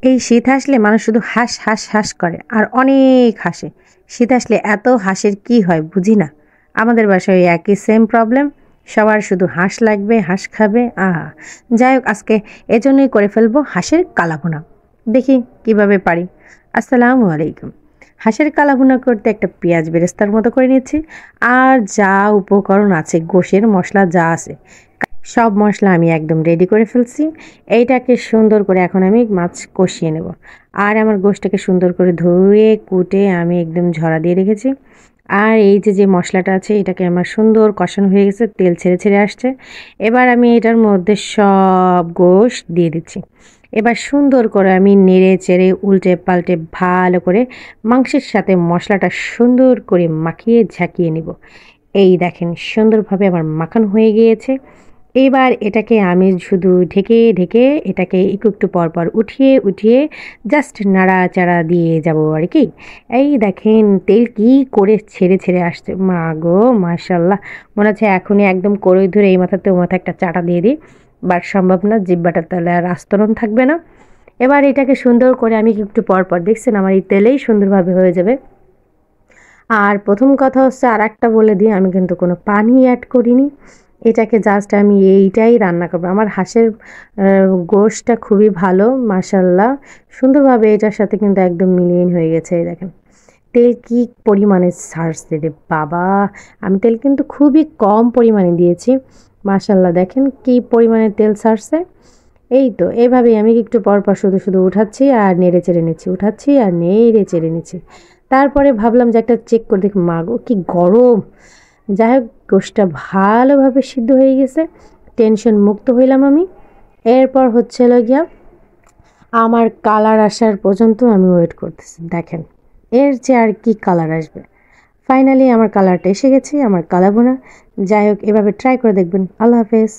এই শীত আসলে মানুষ শুধু হাস হাস হাস করে আর অনেক হাসে। শীত আসলে এত হাসির কি হয় বুঝি না। আমাদের বাসায় ওই একই সেম প্রবলেম। সবার শুধু হাঁস লাগবে, হাঁস খাবে। আহা! যাই হোক আজকে এজন্যই করে ফেলবো হাঁসের কালাভুনা। দেখি কিভাবে পারি। আসসালামু আলাইকুম। হাঁসের কালাভুনা করতে একটা পেঁয়াজ বেরেস্তার মতো করে নিচ্ছি। আর যা উপকরণ আছে গোশের মসলা যা আছে সব মশলা আমি একদম রেডি করে ফেলছি। এইটাকে সুন্দর করে এখন আমি মাছ কষিয়ে নেব। আর আমার গোশটাকে সুন্দর করে ধুয়ে কুটে আমি একদম ঝরা দিয়ে রেখেছি। আর এই যে মশলাটা আছে এটাকে আমার সুন্দর কষানো হয়ে গেছে, তেল ছেড়ে ছেড়ে আসছে। এবার আমি এটার মধ্যে সব গোশ দিয়ে দিচ্ছি। এবার সুন্দর করে আমি নেড়ে চেড়ে উল্টে পাল্টে ভালো করে মাংসের সাথে মশলাটা সুন্দর করে মাখিয়ে ঝাঁকিয়ে নিব। এই দেখেন সুন্দরভাবে আমার মাখানো হয়ে গিয়েছে। এবার এটাকে আমি শুধু ঢেকে ঢেকে এটাকে একটু একটু পর পর উঠিয়ে উঠিয়ে জাস্ট নাড়াচাড়া দিয়ে যাব আর কি। এই দেখেন তেল কি করে ছেড়ে ছেড়ে আসছে, মা গো মাশাল্লাহ। মনে হচ্ছে এখনই একদম কড়ই ধরে এই মাথাতে ও মাথা একটা চাটা দিয়ে দিই, বাট সম্ভব না, জিহ্বাটার তাহলে আর আস্তরণ থাকবে না। এবার এটাকে সুন্দর করে আমি একটু পর পর দেখছেন আমার এই তেলেই সুন্দরভাবে হয়ে যাবে। আর প্রথম কথা হচ্ছে আর একটা বলে দিই, আমি কিন্তু কোনো পানি অ্যাড করিনি। এটাকে জাস্ট আমি এইটাই রান্না করবো। আমার হাঁসের গোশটা খুবই ভালো মাশাল্লাহ, সুন্দরভাবে এটার সাথে কিন্তু একদম মিলিয়ে হয়ে গেছে। এই দেখেন তেল কি পরিমাণে ছাড়ছে রে বাবা। আমি তেল কিন্তু খুবই কম পরিমাণে দিয়েছি। মাশাল্লাহ দেখেন কি পরিমাণে তেল ছাড়ছে। এই তো এভাবেই আমি একটু পর পর শুধু শুধু উঠাচ্ছি আর নেড়ে চেড়ে নিচ্ছি, উঠাচ্ছি আর নেড়ে চেড়ে নিচ্ছি। তারপরে ভাবলাম যে একটা চেক করে দেখি, মা গো কি গরম। যাই হোক গোশটা ভালোভাবে সিদ্ধ হয়ে গেছে, টেনশন মুক্ত হইলাম আমি। এরপর হচ্ছিল গিয়া আমার কালার আসার পর্যন্ত আমি ওয়েট করতেছি। দেখেন এর যে আর কি কালার আসবে। ফাইনালি আমার কালারটা এসে গেছে, আমার কালার বোনা। যাই হোক এভাবে ট্রাই করে দেখবেন। আল্লাহ হাফেজ।